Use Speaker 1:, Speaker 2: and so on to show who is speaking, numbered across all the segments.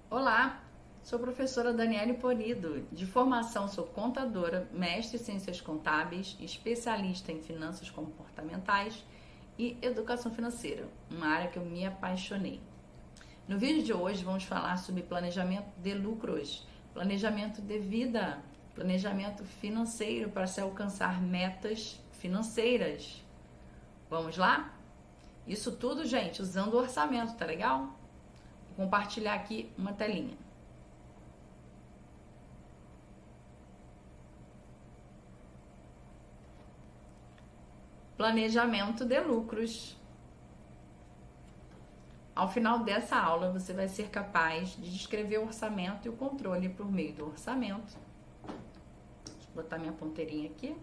Speaker 1: Olá, sou a professora Daniele Polido. De formação sou contadora, mestre em ciências contábeis, especialista em finanças comportamentais e educação financeira, uma área que eu me apaixonei. No vídeo de hoje vamos falar sobre planejamento de lucros, planejamento de vida, planejamento financeiro para se alcançar metas financeiras. Vamos lá? Isso tudo, gente, usando o orçamento, tá legal? Vou compartilhar aqui uma telinha. Planejamento de lucros. Ao final dessa aula, você vai ser capaz de descrever o orçamento e o controle por meio do orçamento. Deixa eu botar minha ponteirinha aqui.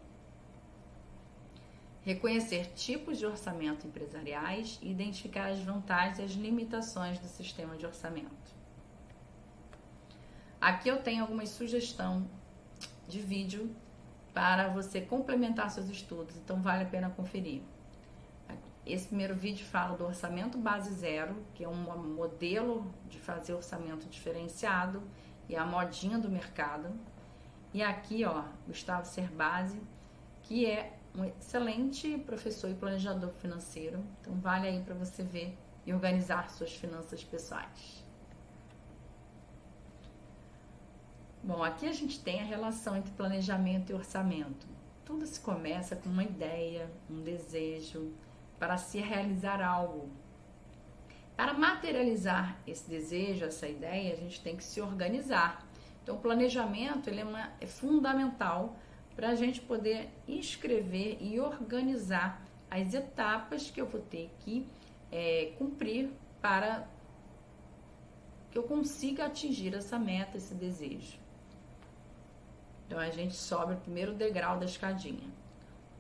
Speaker 1: Reconhecer tipos de orçamento empresariais e identificar as vantagens e as limitações do sistema de orçamento. Aqui eu tenho algumas sugestões de vídeo para você complementar seus estudos, então vale a pena conferir. Esse primeiro vídeo fala do orçamento base zero, que é um modelo de fazer orçamento diferenciado e a modinha do mercado. E aqui, ó, Gustavo Cerbasi, que é um excelente professor e planejador financeiro, então vale aí para você ver e organizar suas finanças pessoais. Bom, aqui a gente tem a relação entre planejamento e orçamento. Tudo se começa com uma ideia, um desejo para se realizar algo. Para materializar esse desejo, essa ideia, a gente tem que se organizar. Então, o planejamento ele é fundamental para a gente poder escrever e organizar as etapas que eu vou ter que cumprir para que eu consiga atingir essa meta, esse desejo. Então, a gente sobe o primeiro degrau da escadinha.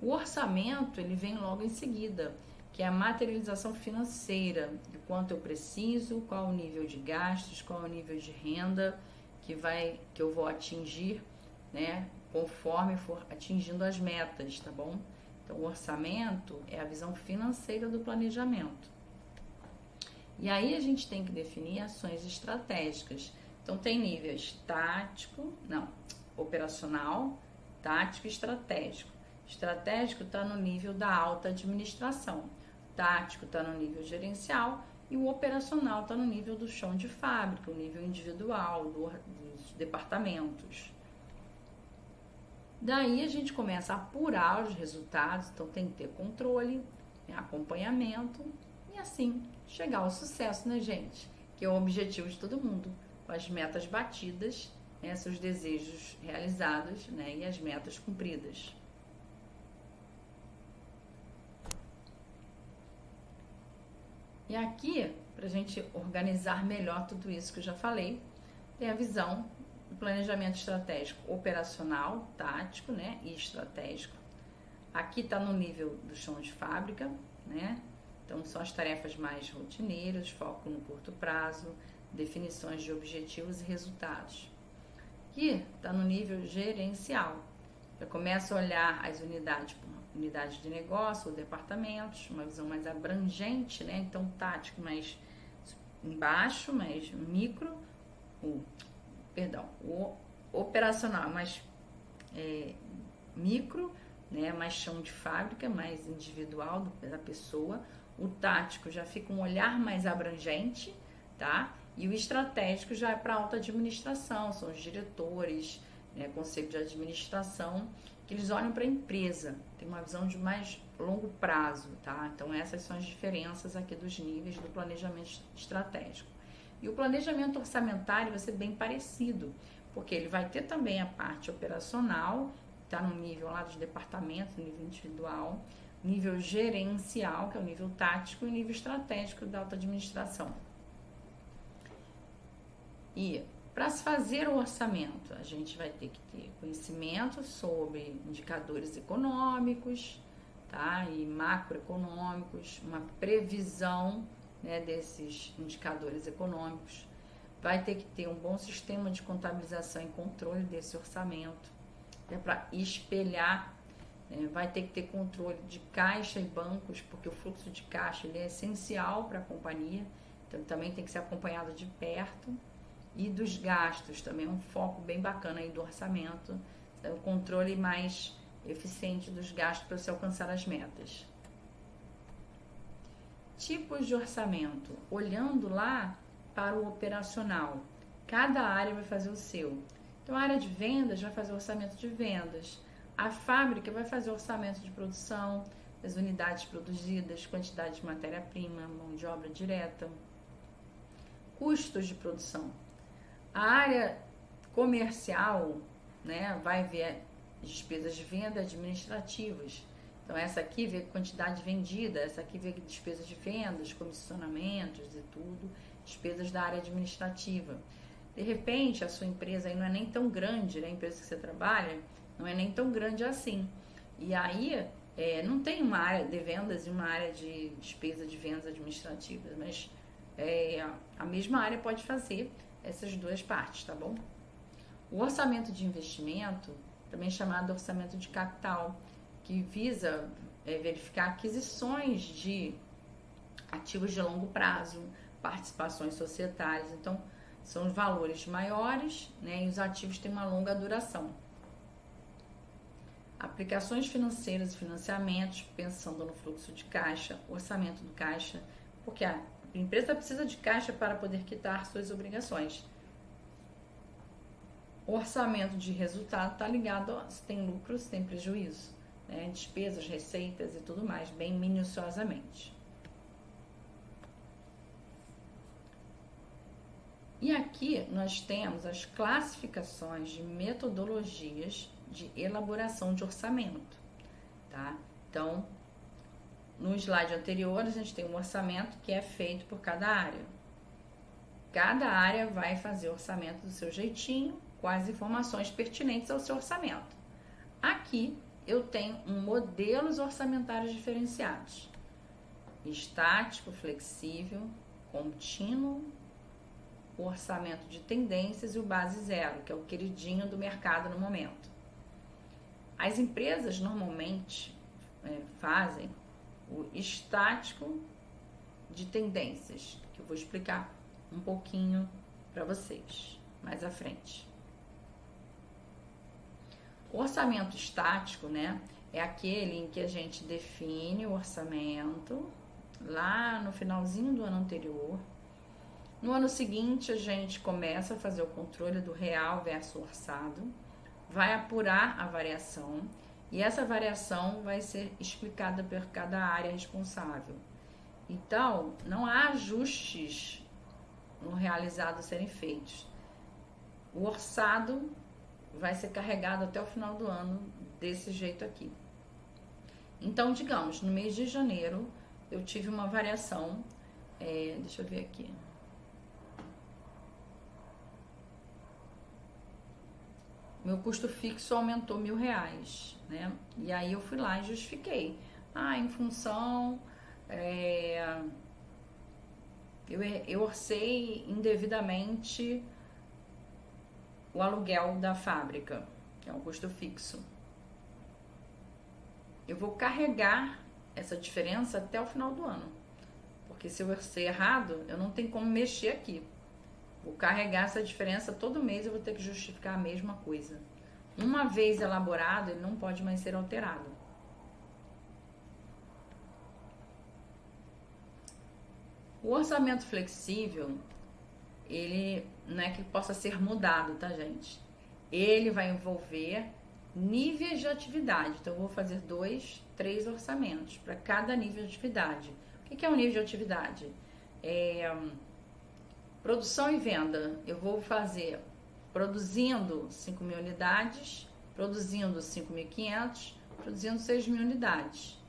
Speaker 1: O orçamento, ele vem logo em seguida, que é a materialização financeira, de quanto eu preciso, qual o nível de gastos, qual o nível de renda que eu vou atingir, né, conforme for atingindo as metas, tá bom? Então, o orçamento é a visão financeira do planejamento. E aí a gente tem que definir ações estratégicas. Então, tem níveis operacional, tático e estratégico. Estratégico está no nível da alta administração, tático está no nível gerencial e o operacional está no nível do chão de fábrica, o nível individual dos departamentos. Daí a gente começa a apurar os resultados, então tem que ter controle, acompanhamento e assim chegar ao sucesso, né, gente? Que é o objetivo de todo mundo, com as metas batidas, seus desejos realizados, né, e as metas cumpridas. E aqui, para a gente organizar melhor tudo isso que eu já falei, tem a visão do planejamento estratégico operacional, tático, né, e estratégico. Aqui está no nível do chão de fábrica, né? Então são as tarefas mais rotineiras, foco no curto prazo, definições de objetivos e resultados. Aqui está no nível gerencial. Eu começo a olhar as unidades de negócio ou departamentos, uma visão mais abrangente, né? Então, tático mais embaixo, mais micro, o operacional mais micro, né? Mais chão de fábrica, mais individual da pessoa. O tático já fica um olhar mais abrangente, tá? E o estratégico já é para alta administração, são os diretores, né, conselho de administração, que eles olham para a empresa, tem uma visão de mais longo prazo, tá? Então essas são as diferenças aqui dos níveis do planejamento estratégico. E o planejamento orçamentário vai ser bem parecido, porque ele vai ter também a parte operacional, tá no nível lá dos departamentos, no nível individual, nível gerencial, que é o nível tático, e nível estratégico da alta administração. E para se fazer o orçamento, a gente vai ter que ter conhecimento sobre indicadores econômicos, tá? E macroeconômicos, uma previsão, né, desses indicadores econômicos. Vai ter que ter um bom sistema de contabilização e controle desse orçamento, para espelhar, né? Vai ter que ter controle de caixa e bancos, porque o fluxo de caixa ele é essencial para a companhia, então também tem que ser acompanhado de perto. e dos gastos, também é um foco bem bacana aí do orçamento, é o controle mais eficiente dos gastos para você alcançar as metas. Tipos de orçamento, olhando lá para o operacional, cada área vai fazer o seu. Então a área de vendas vai fazer o orçamento de vendas, a fábrica vai fazer o orçamento de produção, as unidades produzidas, quantidade de matéria-prima, mão de obra direta, custos de produção. A área comercial, né, vai ver despesas de venda administrativas. Então essa aqui vê quantidade vendida, essa aqui vê despesas de vendas, comissionamentos e tudo, despesas da área administrativa. De repente a sua empresa aí não é nem tão grande, né, a empresa que você trabalha não é nem tão grande assim. E aí não tem uma área de vendas e uma área de despesa de vendas administrativas, mas a mesma área pode fazer essas duas partes, tá bom? O orçamento de investimento, também chamado orçamento de capital, que visa verificar aquisições de ativos de longo prazo, participações societárias. Então, são os valores maiores, né, e os ativos têm uma longa duração. Aplicações financeiras e financiamentos, pensando no fluxo de caixa, orçamento do caixa, porque a empresa precisa de caixa para poder quitar suas obrigações. O orçamento de resultado está ligado a se tem lucro, se tem prejuízo, né? Despesas, receitas e tudo mais, bem minuciosamente. E aqui nós temos as classificações de metodologias de elaboração de orçamento, tá? Então, no slide anterior, a gente tem um orçamento que é feito por cada área. Cada área vai fazer o orçamento do seu jeitinho, com as informações pertinentes ao seu orçamento. Aqui, eu tenho modelos orçamentários diferenciados. Estático, flexível, contínuo, o orçamento de tendências e o base zero, que é o queridinho do mercado no momento. As empresas normalmente fazem o estático de tendências, que eu vou explicar um pouquinho para vocês mais à frente. O orçamento estático, né, é aquele em que a gente define o orçamento lá no finalzinho do ano anterior. No ano seguinte, a gente começa a fazer o controle do real versus orçado, vai apurar a variação e essa variação vai ser explicada por cada área responsável. Então, não há ajustes no realizado a serem feitos. O orçado vai ser carregado até o final do ano desse jeito aqui. Então, digamos, no mês de janeiro, eu tive uma variação, deixa eu ver aqui. Meu custo fixo aumentou R$1.000, né? E aí eu fui lá e justifiquei. Em função, eu orcei indevidamente o aluguel da fábrica, que é um custo fixo. Eu vou carregar essa diferença até o final do ano, porque se eu orcei errado, eu não tenho como mexer aqui. Vou carregar essa diferença todo mês, eu vou ter que justificar a mesma coisa. Uma vez elaborado, ele não pode mais ser alterado. O orçamento flexível, ele não é que possa ser mudado, tá, gente? Ele vai envolver níveis de atividade. Então, eu vou fazer 2, 3 orçamentos para cada nível de atividade. O que é um nível de atividade? Produção e venda. Eu vou fazer produzindo 5.000 unidades, produzindo 5.500, produzindo 6.000 unidades.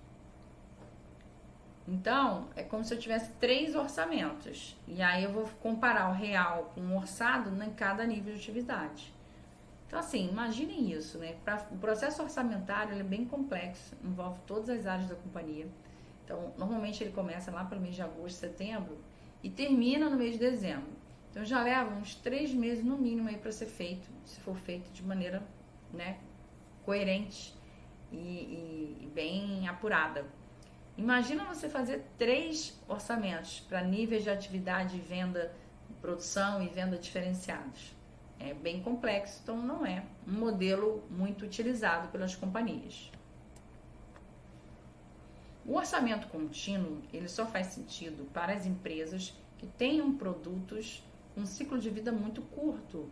Speaker 1: Então, é como se eu tivesse 3 orçamentos. E aí eu vou comparar o real com o orçado em cada nível de atividade. Então, assim, imaginem isso, né? O processo orçamentário ele é bem complexo, envolve todas as áreas da companhia. Então, normalmente ele começa lá pelo mês de agosto, setembro e termina no mês de dezembro. Então, já leva uns 3 meses no mínimo aí para ser feito, se for feito de maneira, né, coerente e bem apurada. Imagina você fazer 3 orçamentos para níveis de atividade e venda produção e venda diferenciados. É bem complexo, então não é um modelo muito utilizado pelas companhias. O orçamento contínuo, ele só faz sentido para as empresas que tenham produtos com um ciclo de vida muito curto.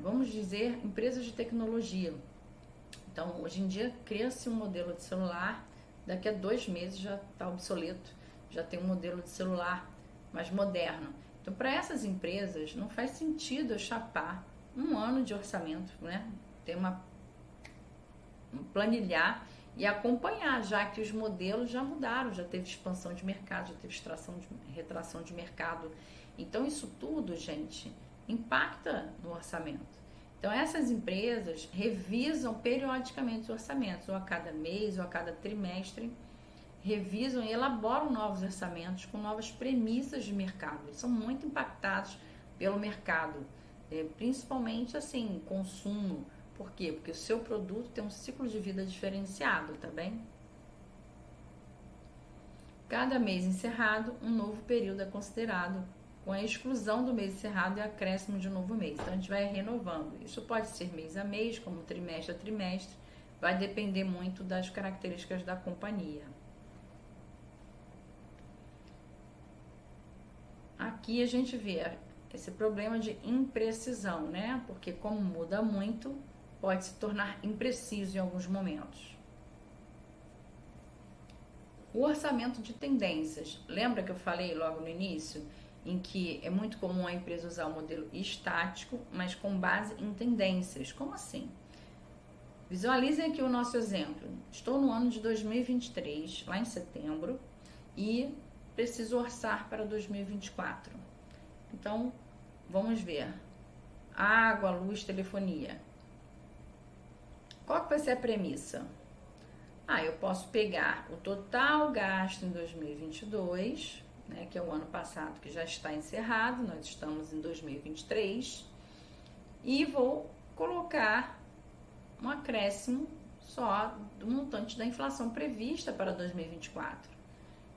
Speaker 1: Vamos dizer, empresas de tecnologia. Então, hoje em dia, cria-se um modelo de celular, daqui a 2 meses já está obsoleto, já tem um modelo de celular mais moderno. Então, para essas empresas, não faz sentido eu chapar um ano de orçamento, né? Ter planilhar e acompanhar, já que os modelos já mudaram, já teve expansão de mercado, já teve retração de mercado. Então, isso tudo, gente, impacta no orçamento. Então, essas empresas revisam periodicamente os orçamentos, ou a cada mês, ou a cada trimestre, revisam e elaboram novos orçamentos com novas premissas de mercado. Eles são muito impactados pelo mercado, principalmente assim, consumo. Por quê? Porque o seu produto tem um ciclo de vida diferenciado, tá bem? Cada mês encerrado, um novo período é considerado, com a exclusão do mês encerrado e acréscimo de um novo mês. Então, a gente vai renovando. Isso pode ser mês a mês, como trimestre a trimestre, vai depender muito das características da companhia. Aqui a gente vê esse problema de imprecisão, né? Porque como muda muito, pode se tornar impreciso em alguns momentos. O orçamento de tendências. Lembra que eu falei logo no início, em que é muito comum a empresa usar o modelo estático, mas com base em tendências. Como assim? Visualizem aqui o nosso exemplo. Estou no ano de 2023, lá em setembro, e preciso orçar para 2024. Então, vamos ver. Água, luz, telefonia. Qual que vai ser a premissa? Eu posso pegar o total gasto em 2022, né, que é o ano passado que já está encerrado, nós estamos em 2023, e vou colocar um acréscimo só do montante da inflação prevista para 2024.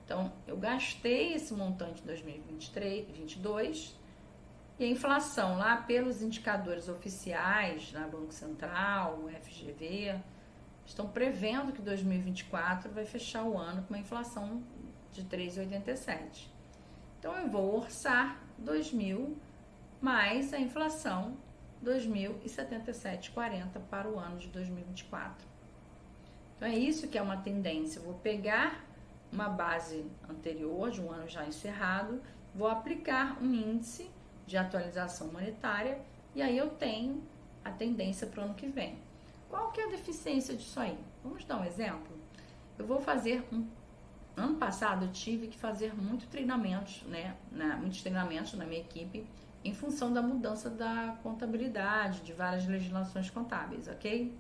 Speaker 1: Então, eu gastei esse montante em 2022 e a inflação lá pelos indicadores oficiais, na Banco Central, o FGV, estão prevendo que 2024 vai fechar o ano com uma inflação de 3,87. Então, eu vou orçar 2.000 mais a inflação 2.077,40 para o ano de 2024. Então, é isso que é uma tendência. Eu vou pegar uma base anterior, de um ano já encerrado, vou aplicar um índice de atualização monetária e aí eu tenho a tendência para o ano que vem. Qual que é a deficiência disso aí? Vamos dar um exemplo? Eu vou fazer ano passado eu tive que fazer muitos treinamentos na minha equipe em função da mudança da contabilidade, de várias legislações contábeis, ok?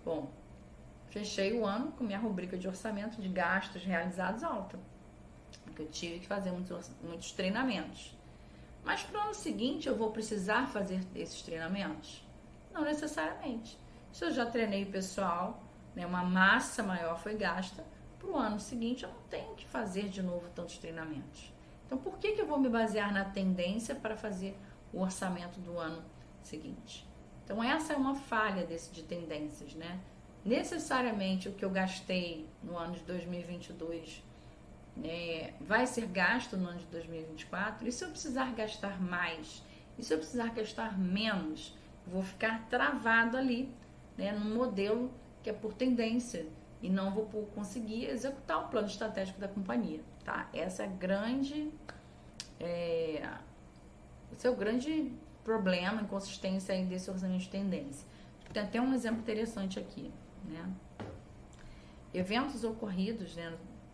Speaker 1: Bom, fechei o ano com minha rubrica de orçamento de gastos realizados alta, porque eu tive que fazer muitos treinamentos. Mas para o ano seguinte eu vou precisar fazer esses treinamentos? Não necessariamente. Se eu já treinei o pessoal, uma massa maior foi gasta, para o ano seguinte eu não tenho que fazer de novo tantos treinamentos. Então, por que eu vou me basear na tendência para fazer o orçamento do ano seguinte? Então, essa é uma falha de tendências, né? Necessariamente o que eu gastei no ano de 2022 vai ser gasto no ano de 2024. E se eu precisar gastar mais? E se eu precisar gastar menos? Eu vou ficar travado ali, num modelo que é por tendência e não vou conseguir executar o plano estratégico da companhia, tá? Essa é esse é o grande problema, inconsistência aí desse orçamento de tendência. Tem até um exemplo interessante aqui, né? Eventos ocorridos,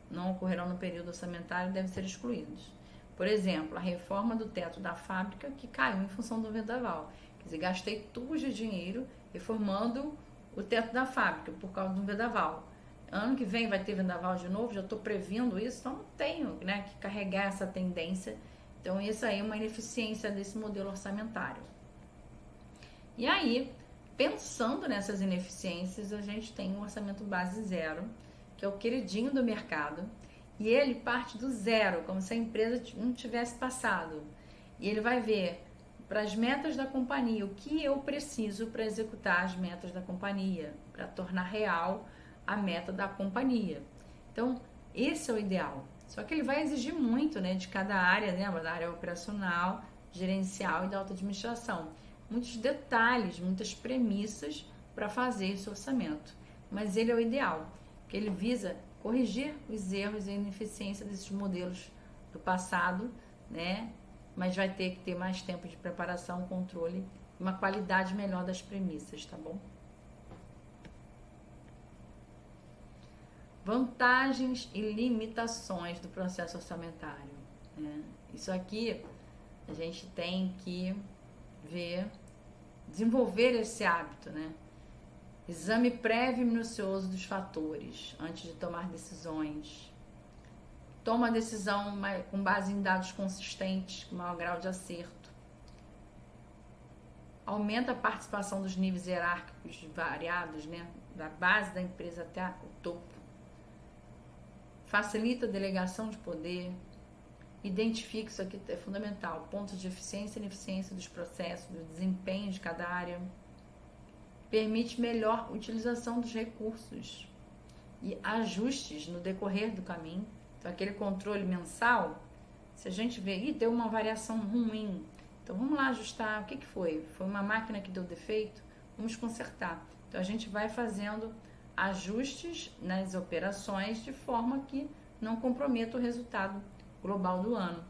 Speaker 1: não ocorrerão no período orçamentário e devem ser excluídos. Por exemplo, a reforma do teto da fábrica que caiu em função do vendaval. Quer dizer, gastei tubos de dinheiro reformando o teto da fábrica por causa do vendaval. Ano que vem vai ter vendaval de novo, já estou prevendo isso, então não tenho que carregar essa tendência. Então, isso aí é uma ineficiência desse modelo orçamentário. E aí, pensando nessas ineficiências, a gente tem um orçamento base zero, que é o queridinho do mercado, E ele parte do zero, como se a empresa não tivesse passado. E ele vai ver para as metas da companhia, o que eu preciso para executar as metas da companhia, para tornar real a meta da companhia. Então, esse é o ideal. Só que ele vai exigir muito, né, de cada área, né, da área operacional, gerencial e da alta administração. Muitos detalhes, muitas premissas para fazer esse orçamento. Mas ele é o ideal, porque ele visa corrigir os erros e a ineficiência desses modelos do passado, né? Mas vai ter que ter mais tempo de preparação, controle e uma qualidade melhor das premissas, tá bom? Vantagens e limitações do processo orçamentário, né? Isso aqui a gente tem que ver, desenvolver esse hábito, né? Exame prévio e minucioso dos fatores antes de tomar decisões. Toma a decisão com base em dados consistentes, com maior grau de acerto. Aumenta a participação dos níveis hierárquicos variados, né? Da base da empresa até o topo. Facilita a delegação de poder. Identifica, isso aqui é fundamental, pontos de eficiência e ineficiência dos processos, do desempenho de cada área. Permite melhor utilização dos recursos e ajustes no decorrer do caminho. Então, aquele controle mensal, se a gente vê, deu uma variação ruim, então vamos lá ajustar, o que foi? Foi uma máquina que deu defeito? Vamos consertar. Então, a gente vai fazendo ajustes nas operações de forma que não comprometa o resultado global do ano.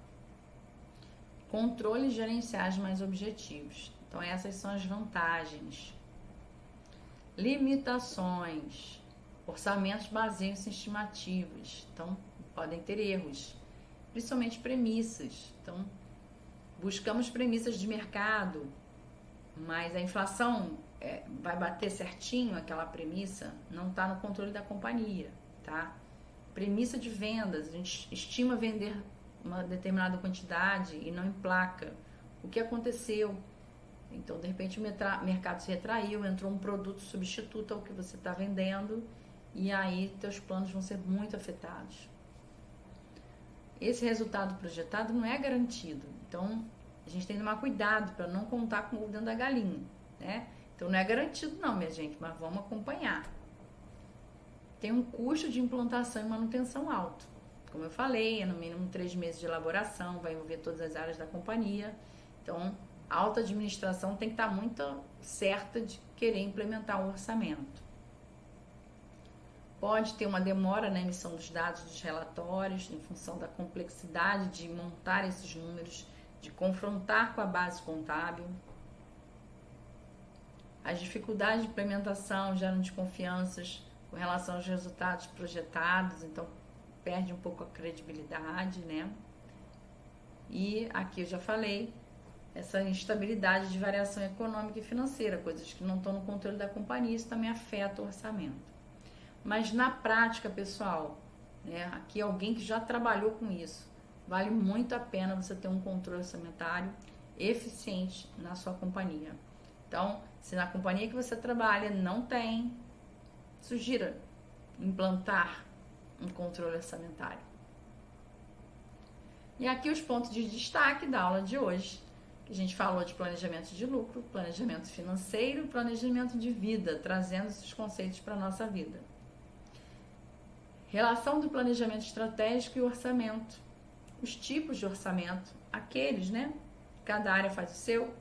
Speaker 1: Controles gerenciais mais objetivos. Então, essas são as vantagens. Limitações. Orçamentos baseiam-se em estimativas. Então, podem ter erros. Principalmente premissas. Então, buscamos premissas de mercado, mas a inflação vai bater certinho aquela premissa, não está no controle da companhia, tá? Premissa de vendas, a gente estima vender uma determinada quantidade e não emplaca. O que aconteceu? Então, de repente, o mercado se retraiu, entrou um produto substituto ao que você está vendendo e aí teus planos vão ser muito afetados. Esse resultado projetado não é garantido. Então, a gente tem que tomar cuidado para não contar com o ovo dentro da galinha, né? Então, não é garantido não, minha gente, mas vamos acompanhar. Tem um custo de implantação e manutenção alto. Como eu falei, é no mínimo 3 meses de elaboração, vai envolver todas as áreas da companhia. Então, a alta administração tem que estar muito certa de querer implementar o orçamento. Pode ter uma demora na emissão dos dados dos relatórios, em função da complexidade de montar esses números, de confrontar com a base contábil. As dificuldades de implementação geram desconfianças com relação aos resultados projetados, então perde um pouco a credibilidade, né? E aqui eu já falei, essa instabilidade de variação econômica e financeira, coisas que não estão no controle da companhia, isso também afeta o orçamento. Mas na prática, pessoal, né, aqui alguém que já trabalhou com isso, vale muito a pena você ter um controle orçamentário eficiente na sua companhia. Então, se na companhia que você trabalha não tem, sugira implantar um controle orçamentário. E aqui os pontos de destaque da aula de hoje. A gente falou de planejamento de lucro, planejamento financeiro, planejamento de vida, trazendo esses conceitos para a nossa vida. Relação do planejamento estratégico e orçamento. Os tipos de orçamento, aqueles, né? Cada área faz o seu,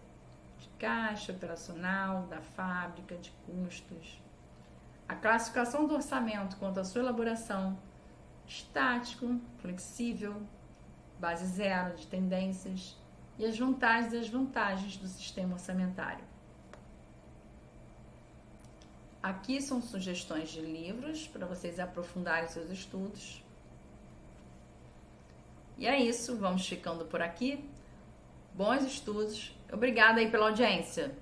Speaker 1: de caixa, operacional, da fábrica, de custos. A classificação do orçamento quanto à sua elaboração, estático, flexível, base zero de tendências e as vantagens e desvantagens do sistema orçamentário. Aqui são sugestões de livros para vocês aprofundarem seus estudos. E é isso, vamos ficando por aqui. Bons estudos. Obrigada aí pela audiência.